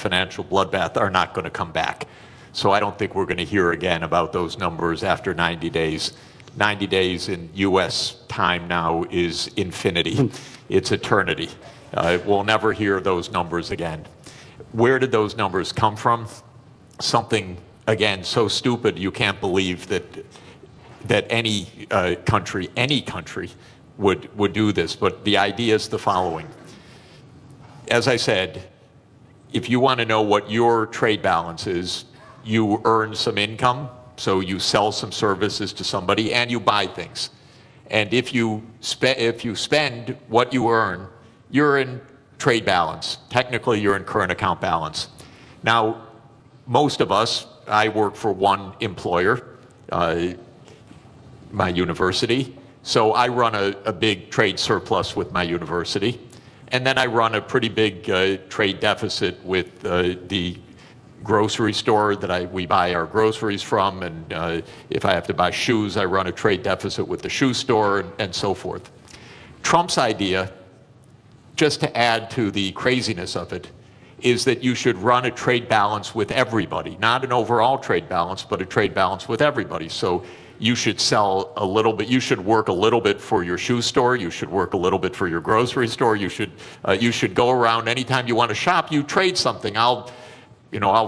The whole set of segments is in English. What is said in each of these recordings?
financial bloodbath are not going to come back. So I don't think we're going to hear again about those numbers after 90 days. 90 days in U.S. time now is infinity. It's eternity. We'll never hear those numbers again. Where did those numbers come from? Something, again, so stupid you can't believe that any country would do this. But the idea is the following. As I said, if you want to know what your trade balance is, you earn some income, so you sell some services to somebody and you buy things. And if you spend what you earn, you're in trade balance. Technically, you're in current account balance. Now, most of us, I work for one employer, my university, so I run a big trade surplus with my university. And then I run a pretty big trade deficit with the grocery store that we buy our groceries from, and if I have to buy shoes, I run a trade deficit with the shoe store, and so forth. Trump's idea, just to add to the craziness of it, is that you should run a trade balance with everybody, not an overall trade balance, but a trade balance with everybody. So you should sell a little bit, you should work a little bit for your shoe store, you should work a little bit for your grocery store, you should go around anytime you want to shop, you trade something. I'll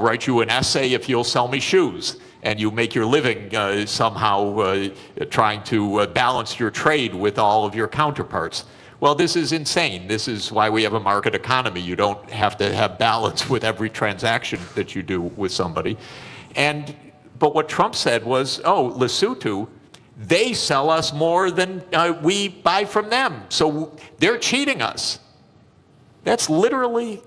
write you an essay if you'll sell me shoes, and you make your living somehow trying to balance your trade with all of your counterparts. Well, this is insane. This is why we have a market economy. You don't have to have balance with every transaction that you do with somebody. But what Trump said was, oh, Lesotho, they sell us more than we buy from them, so they're cheating us. That's literally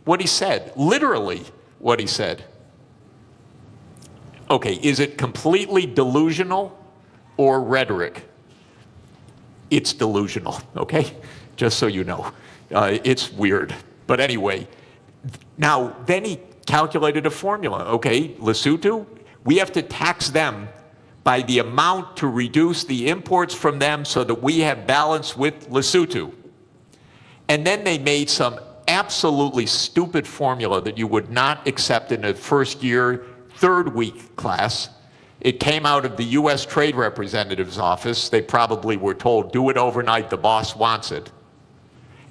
what he said. Literally what he said. Okay, is it completely delusional or rhetoric? It's delusional, okay? Just so you know. It's weird. But anyway, now, then he calculated a formula. Okay, Lesotho, we have to tax them by the amount to reduce the imports from them so that we have balance with Lesotho. And then they made some absolutely stupid formula that you would not accept in a first year, third week class. It came out of the US Trade Representative's office. They probably were told, do it overnight, the boss wants it.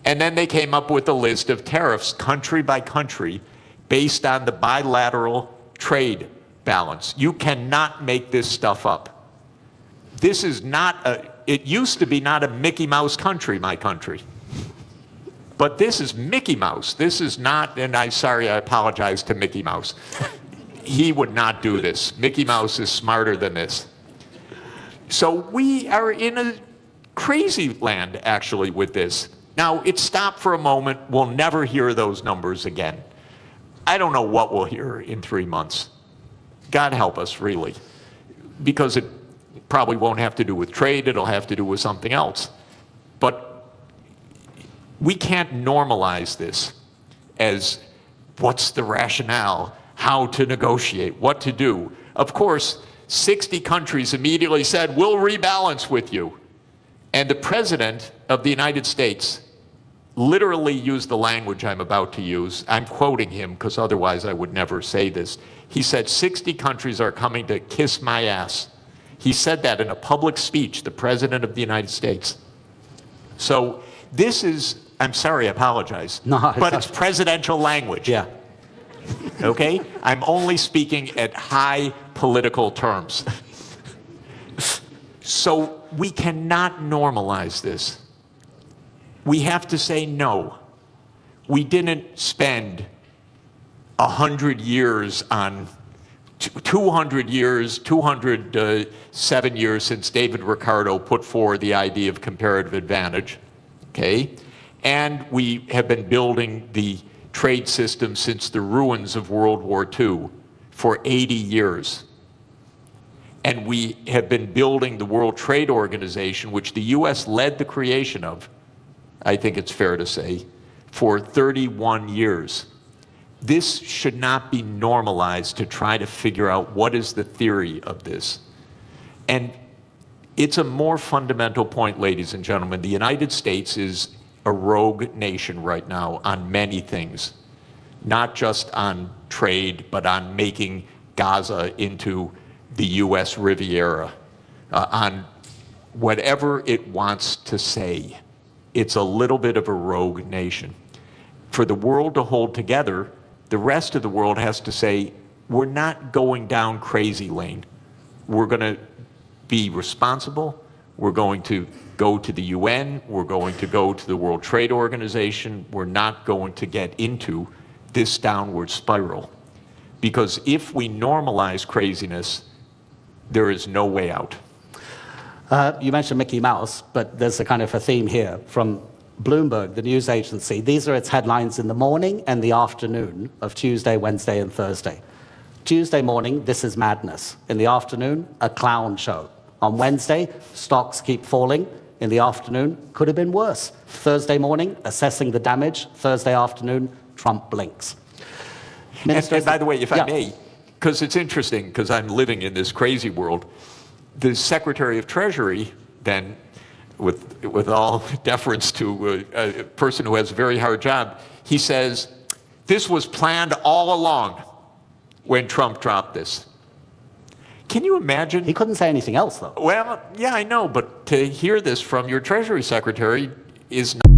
And then they came up with a list of tariffs, country by country, based on the bilateral trade balance. You cannot make this stuff up. This is not it used to be not a Mickey Mouse country, my country. But this is Mickey Mouse. This is not, and I apologize to Mickey Mouse. He would not do this. Mickey Mouse is smarter than this. So we are in a crazy land, actually, with this. Now, it stopped for a moment. We'll never hear those numbers again. I don't know what we'll hear in 3 months. God help us, really. Because it probably won't have to do with trade. It'll have to do with something else. But we can't normalize this as what's the rationale, how to negotiate, what to do. Of course, 60 countries immediately said, we'll rebalance with you. And the President of the United States literally used the language I'm about to use. I'm quoting him because otherwise I would never say this. He said, 60 countries are coming to kiss my ass. He said that in a public speech, the President of the United States. So this is, I'm sorry, I apologize, but it's presidential language. Yeah. Okay? I'm only speaking at high political terms. So we cannot normalize this. We have to say no. We didn't spend 100 years on 200 years, 207 years since David Ricardo put forward the idea of comparative advantage, okay? And we have been building the trade system since the ruins of World War II for 80 years. And we have been building the World Trade Organization, which the US led the creation of, I think it's fair to say, for 31 years. This should not be normalized to try to figure out what is the theory of this. And it's a more fundamental point, ladies and gentlemen. The United States is a rogue nation right now on many things. not just on trade, but on making Gaza into the U.S. Riviera, on whatever it wants to say. It's a little bit of a rogue nation. For the world to hold together, the rest of the world has to say, we're not going down crazy lane. We're going to be responsible. We're going to go to the UN. We're going to go to the World Trade Organization. We're not going to get into this downward spiral. Because if we normalize craziness, there is no way out. You mentioned Mickey Mouse, but there's a kind of a theme here from Bloomberg, the news agency. These are its headlines in the morning and the afternoon of Tuesday, Wednesday, and Thursday. Tuesday morning, this is madness. In the afternoon, a clown show. On Wednesday, stocks keep falling. In the afternoon, could have been worse. Thursday morning, assessing the damage. Thursday afternoon, Trump blinks. And by the way, if I may, because it's interesting, because I'm living in this crazy world, the Secretary of Treasury then, with all deference to a person who has a very hard job, he says, this was planned all along when Trump dropped this. Can you imagine? He couldn't say anything else, though. Well, yeah, I know, but to hear this from your Treasury Secretary is not